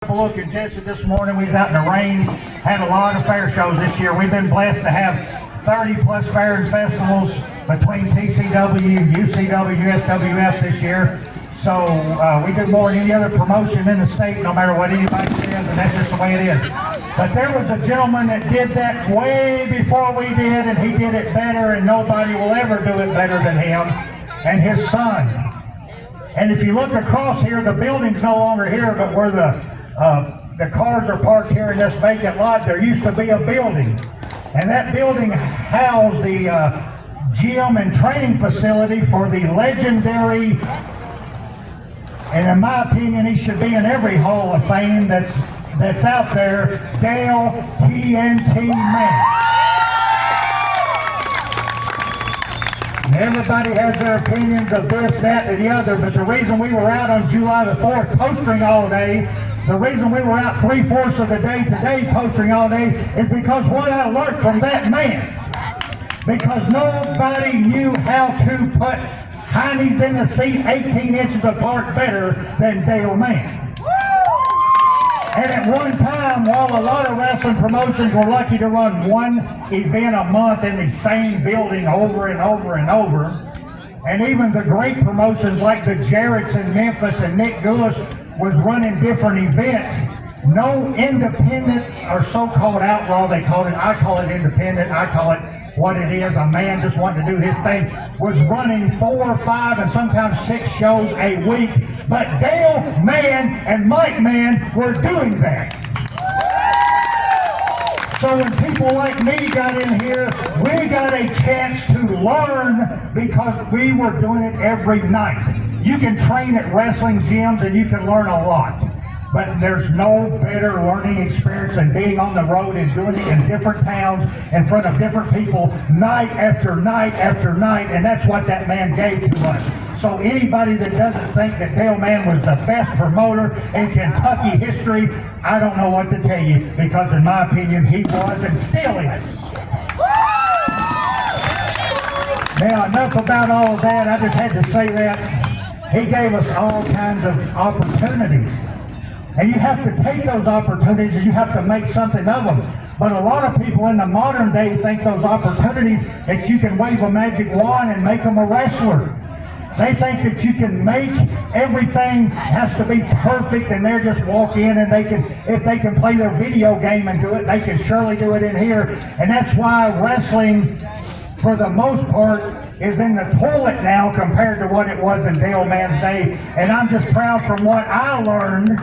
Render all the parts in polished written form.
Look at Jesse this morning. We was out in the rain, had a lot of fair shows this year. We've been blessed to have 30 plus fair and festivals between TCW, UCW, SWF this year. So we do more than any other promotion in the state, no matter what anybody says, and that's just the way it is. But there was a gentleman that did that way before we did, and he did it better, and nobody will ever do it better than him and his son. And if you look across here, the building's no longer here, but where the cars are parked here in this vacant lot, there used to be a building. And that building housed the gym and training facility for the legendary, and in my opinion, he should be in every Hall of Fame that's out there, Dale TNT Mann. Everybody has their opinions of this, that, and the other, but the reason we were out on July the 4th postering all day, the reason we were out 3/4 of the day today postering all day is because what I learned from that man. Because nobody knew how to put heinies in the seat 18 inches apart better than Dale Mann. And at one time, while a lot of wrestling promotions were lucky to run one event a month in the same building over and over and over, and even the great promotions like the Jarretts in Memphis and Nick Goulas was running different events, no independent or so-called outlaw, they called it, I call it independent, I call it what it is, a man just wanting to do his thing, was running 4, 5, and sometimes 6 shows a week. But Dale Mann and Mike Mann were doing that. So when people like me got in here, we got a chance to learn because we were doing it every night. You can train at wrestling gyms and you can learn a lot. But there's no better learning experience than being on the road and doing it in different towns in front of different people night after night after night, and that's what that man gave to us. So anybody that doesn't think that Dale Mann was the best promoter in Kentucky history, I don't know what to tell you, because in my opinion, he was and still is. Now, enough about all of that. I just had to say that. He gave us all kinds of opportunities. And you have to take those opportunities and you have to make something of them. But a lot of people in the modern day think those opportunities that you can wave a magic wand and make them a wrestler. They think that you can make everything has to be perfect and they're just walk in and they can, if they can play their video game and do it, they can surely do it in here. And that's why wrestling, for the most part, is in the toilet now compared to what it was in Dale Mann's day. And I'm just proud from what I learned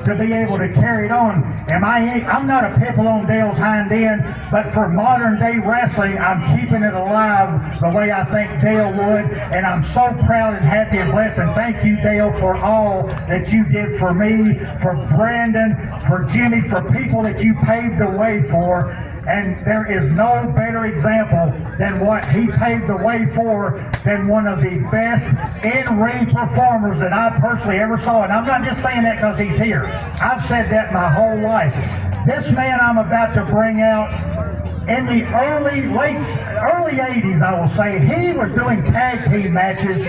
to be able to carry it on. I'm not a pimple on Dale's hind end, but for modern day wrestling, I'm keeping it alive the way I think Dale would, and I'm so proud and happy and blessed, and thank you, Dale, for all that you did for me, for Brandon, for Jimmy, for people that you paved the way for. And there is no better example than what he paved the way for than one of the best in-ring performers that I personally ever saw. And I'm not just saying that because he's here. I've said that my whole life. This man I'm about to bring out, in the early 80s, I will say, he was doing tag team matches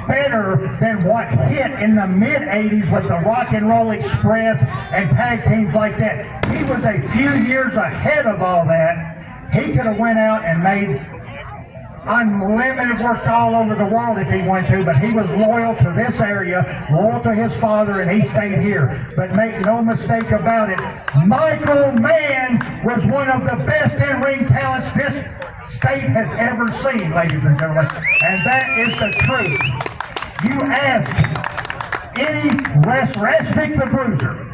better than what hit in the mid-80s with the Rock and Roll Express and tag teams like that. He was a few years ahead of all that. He could have went out and made unlimited work all over the world if he wanted to, but he was loyal to this area, loyal to his father, and he stayed here. But make no mistake about it, Michael Mann was one of the best in-ring talents this state has ever seen, ladies and gentlemen, and that is the truth. You ask any wrestler, ask Vic the Bruiser,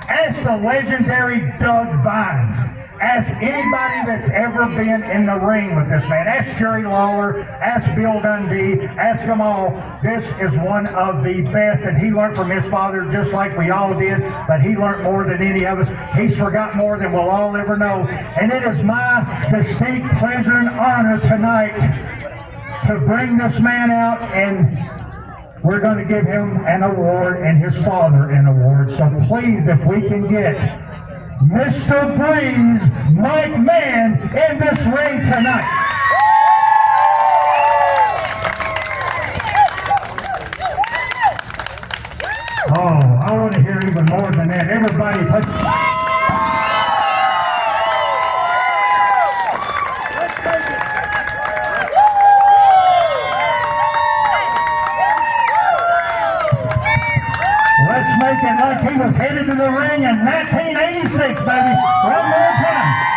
ask the legendary Doug Vines, ask anybody that's ever been in the ring with this man. Ask Jerry Lawler, ask Bill Dundee, ask them all. This is one of the best, and he learned from his father just like we all did, but he learned more than any of us. He's forgot more than we'll all ever know. And it is my distinct pleasure and honor tonight to bring this man out, and we're going to give him an award and his father an award. So please, if we can get Mr. Breeze, Mike Mann, in this ring tonight. Oh, I want to hear even more than that. Everybody Everybody put... Let's make it like he was headed to the ring in 1986, baby. One more time.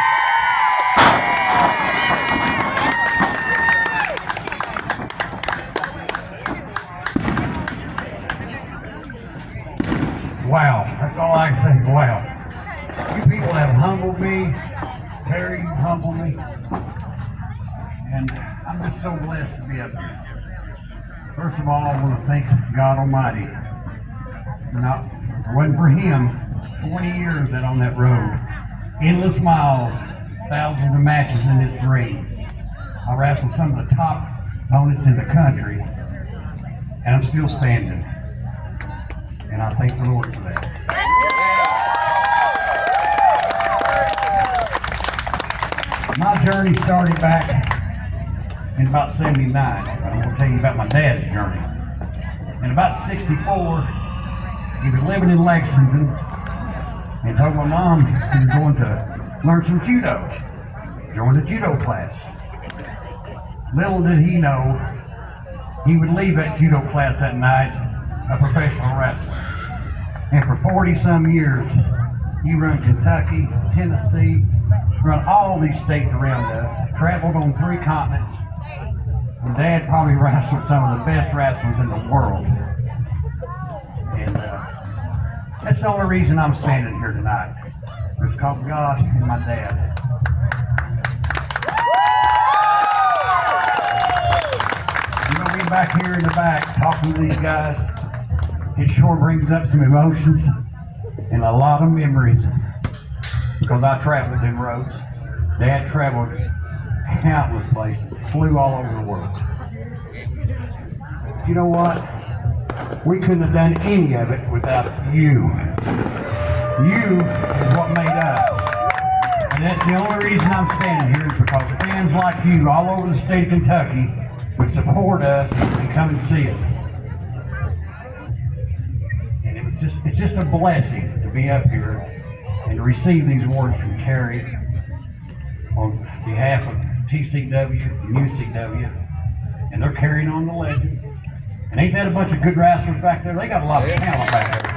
Wow, that's all I can say, wow. You people have humbled me, Terry, you humbled me, and I'm just so blessed to be up here. First of all, I want to thank God Almighty. Now, if it wasn't for Him, 20 years out on that road, endless miles, thousands of matches in this ring. I wrestled some of the top opponents in the country, and I'm still standing. And I thank the Lord for that. My journey started back in about 79. I'm going to tell you about my dad's journey. In about 64, he was living in Lexington and told my mom he was going to learn some judo. Join the judo class. Little did he know, he would leave that judo class that night a professional wrestler. And for 40-some years, he run Kentucky, Tennessee, run all these states around us, traveled on 3 continents. And Dad probably wrestled some of the best wrestlers in the world. And that's the only reason I'm standing here tonight. It's because of God and my dad. You know, me back here in the back talking to these guys, it sure brings up some emotions and a lot of memories because I traveled them roads. Dad traveled countless places, flew all over the world. You know what? We couldn't have done any of it without you. You is what made us. And that's the only reason I'm standing here is because fans like you all over the state of Kentucky would support us and come and see us. It's just a blessing to be up here and to receive these awards from Terry on behalf of TCW and UCW, and they're carrying on the legend. And ain't that a bunch of good wrestlers back there? They got a lot of talent back there.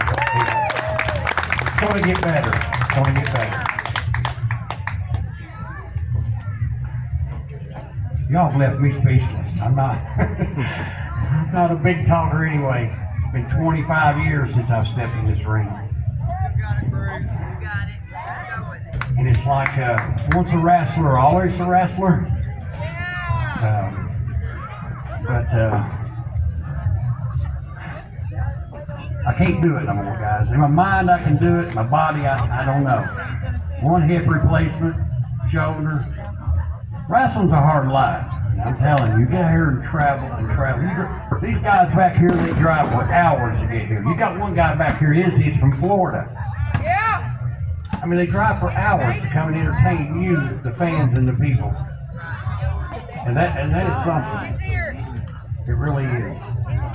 It's going to get better. It's going to get better. Y'all have left me speechless. I'm not a big talker anyway. It's been 25 years since I've stepped in this ring. And it's like once a wrestler, always a wrestler. I can't do it no more, guys. In my mind, I can do it. My body, I don't know. One hip replacement, shoulder. Wrestling's a hard life. I'm telling you, get here and travel and travel. These guys back here, they drive for hours to get here. You got one guy back here, he's from Florida. Yeah. I mean, they drive for hours to come and entertain you, the fans and the people. And that is something. It really is.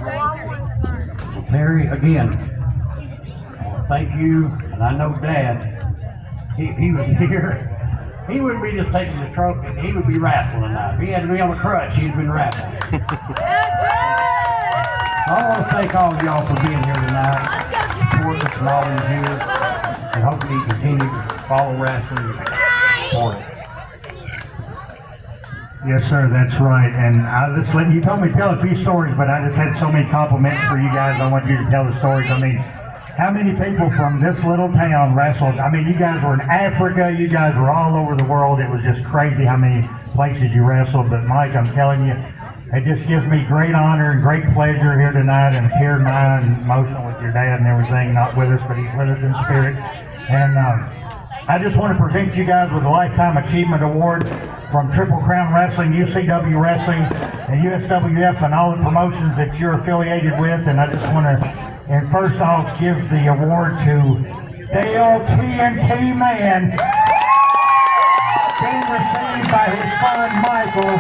Well, Terry, again, thank you. And I know Dad, he was here. He wouldn't be just taking the trophy. He would be wrestling tonight. If he had to be on a crutch, he'd been wrestling. I want to thank all of y'all for being here tonight, supporting us for all these years, and hopefully you continue to follow wrestling and support it. Yes, sir, that's right. And I just let you told me to tell a few stories, but I just had so many compliments for you guys. I want you to tell the stories. I mean, how many people from this little town wrestled? I mean, you guys were in Africa. You guys were all over the world. It was just crazy how many places you wrestled. But Mike, I'm telling you, it just gives me great honor and great pleasure here tonight. And tear in my eye and emotional with your dad and everything. Not with us, but he's with us in spirit. And I just want to present you guys with a Lifetime Achievement Award from Triple Crown Wrestling, UCW Wrestling, and USWF, and all the promotions that you're affiliated with. And I just want to, and first off, give the award to Dale TNT Mann, being received by his son Michael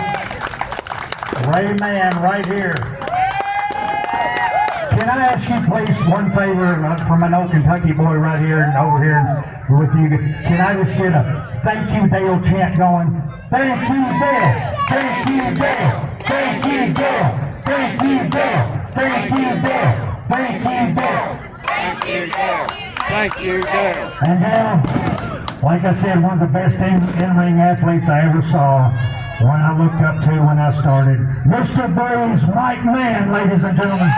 Ray Mann right here. can I ask you please one favor from an old Kentucky boy right here and over here with you? Can I just get a thank you Dale chant going? Thank you Dale, thank you Dale, thank you Dale, thank you Dale, thank you Dale, thank you Dale. Thank you, Dale. Thank you, Dale. And now, like I said, one of the best in-ring athletes I ever saw, one I looked up to when I started, Mr. Breeze, Mike Mann, ladies and gentlemen.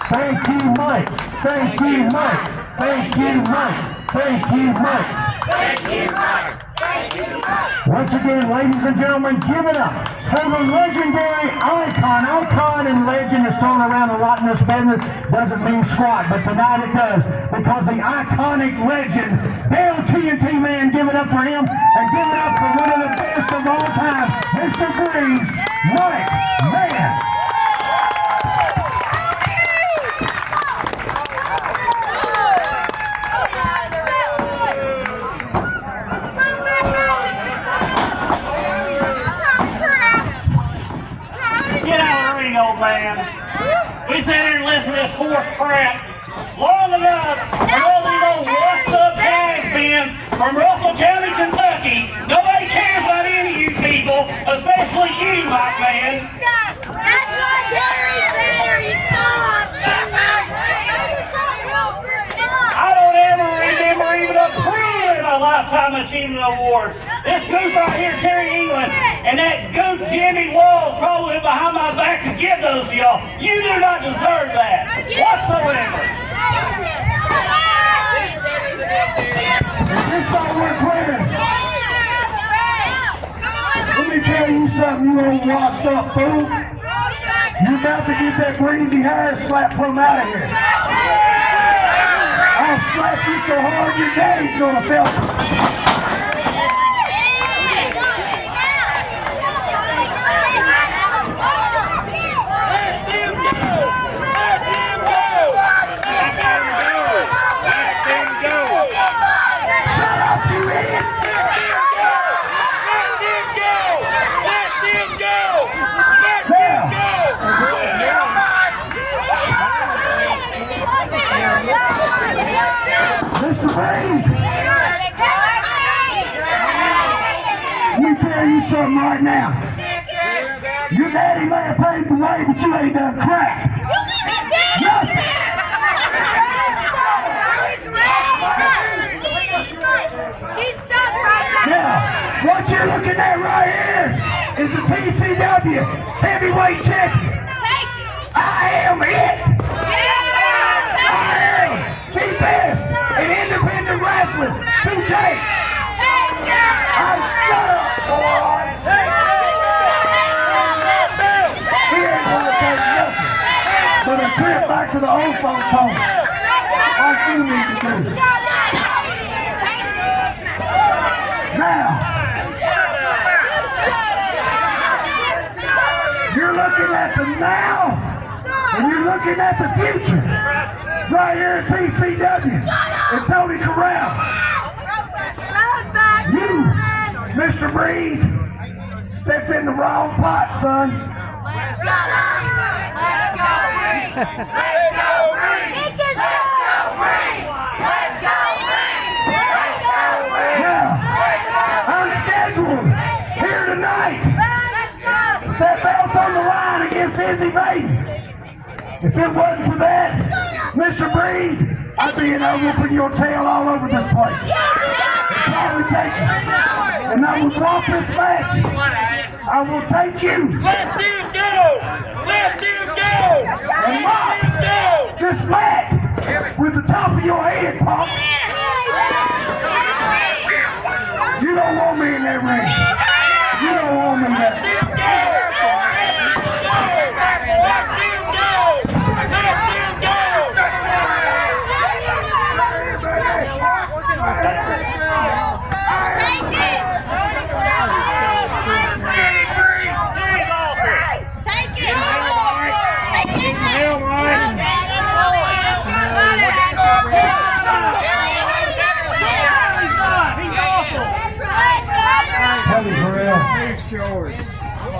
Thank you, Mike. Thank you, Mike. Thank you, Mike. Thank you, Mike. Thank you, Mike. Thank you, Mike. Once again, ladies and gentlemen, give it up for the legendary icon. Icon and legend is thrown around a lot in this business. Doesn't mean squat, but tonight it does. Because the iconic legend, Dale TNT Man, give it up for him. And give it up for one of the best of all time, Mr. Breeze, Mike Mann. Old man. We sat here and listened to this horse crap long enough and all these old washed up gas bins from Russell County, Kentucky. Nobody cares about any of you people, especially you, my man. That's what Terry said, you son. I don't ever remember even a preliminary a Lifetime Achievement Award. This goof right here, Terry England, and that goof Jimmy Walls probably went behind my back to give those to y'all. You do not deserve that whatsoever. This all we're playing. Let me tell you something, you old washed up fool. You got to get that greasy hair slapped from out of here. I'll slap you so hard your daddy's gonna feel it. Mr. Breeze, let me tell you something right now. Your daddy may have paved the way, but you ain't done crap. Nothing. Now, what you're looking at right here is the TCW heavyweight champion. I am it. I am the best in independent wrestling today. I'm shut up, boy. We ain't gonna take nothing but a trip back to the old folks' home. Like you need to do. Now, you're looking at the now, and you're looking at the future. Right here at TCW and Tony Corral. You, Mr. Breeze, stepped in the wrong pot, son. Let's go, Breeze! Let's go, Breeze! Let's go, Breeze! Now, I'm scheduled here tonight. That belt's on the line against Busy Baby. If it wasn't for that, Mr. Breeze, I'd be in there whooping your tail all over this place. It's probably taken. And I will drop this match. I will take you. Let them go! Let them go! And Let them go! this match with the top of your head, Pop. You don't want me in that ring. You don't want me in that ring. Let them go! Let them go! Let them go!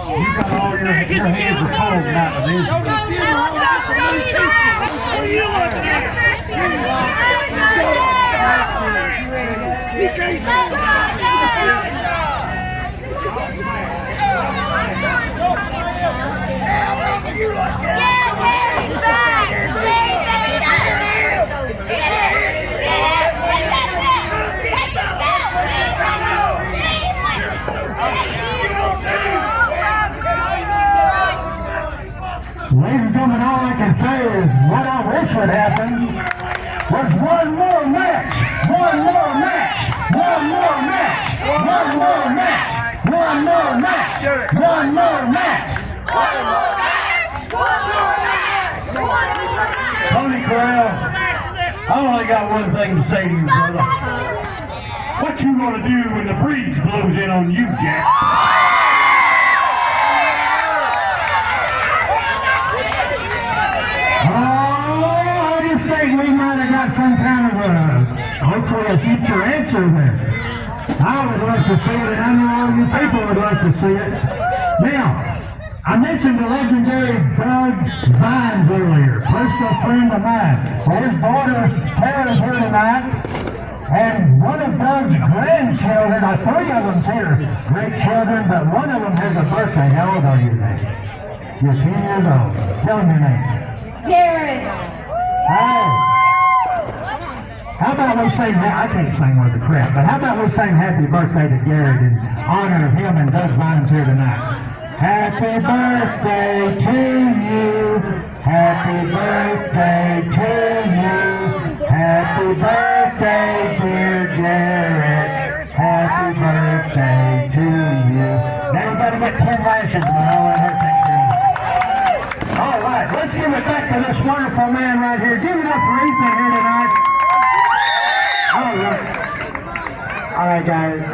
You've got all your hands are full now to these. Ladies and gentlemen, all I can say is what I wish would happen was one more match, one more match, one more match, one more match, one more match, one more match. Tony Corral, I only got one thing to say to you, brother. What you gonna do when the breeze blows in on you, Jack? We might have got some kind of hopefully a future answer there. I would like to see it, and I know all you people would like to see it. Now, I mentioned the legendary Doug Vines earlier, personal friend of mine. Well, his daughter Tara's here tonight, and one of Doug's grandchildren, 3 of them's here, great children, but one of them has a birthday. How old are you, man? You're 10 years old. Tell them your name. Garrett. Hey, how about we sing, I can't sing worth a crap, but how about we sing happy birthday to Garrett in honor of him and Doug Vines here tonight. Happy birthday to you, happy birthday to you, happy birthday dear Garrett, happy birthday to you. Now you gotta get 10 lashes, man, I'll let her take care of it. All right, let's give it back to this wonderful man right here. Give it up for Ethan here tonight. All right. All right, guys.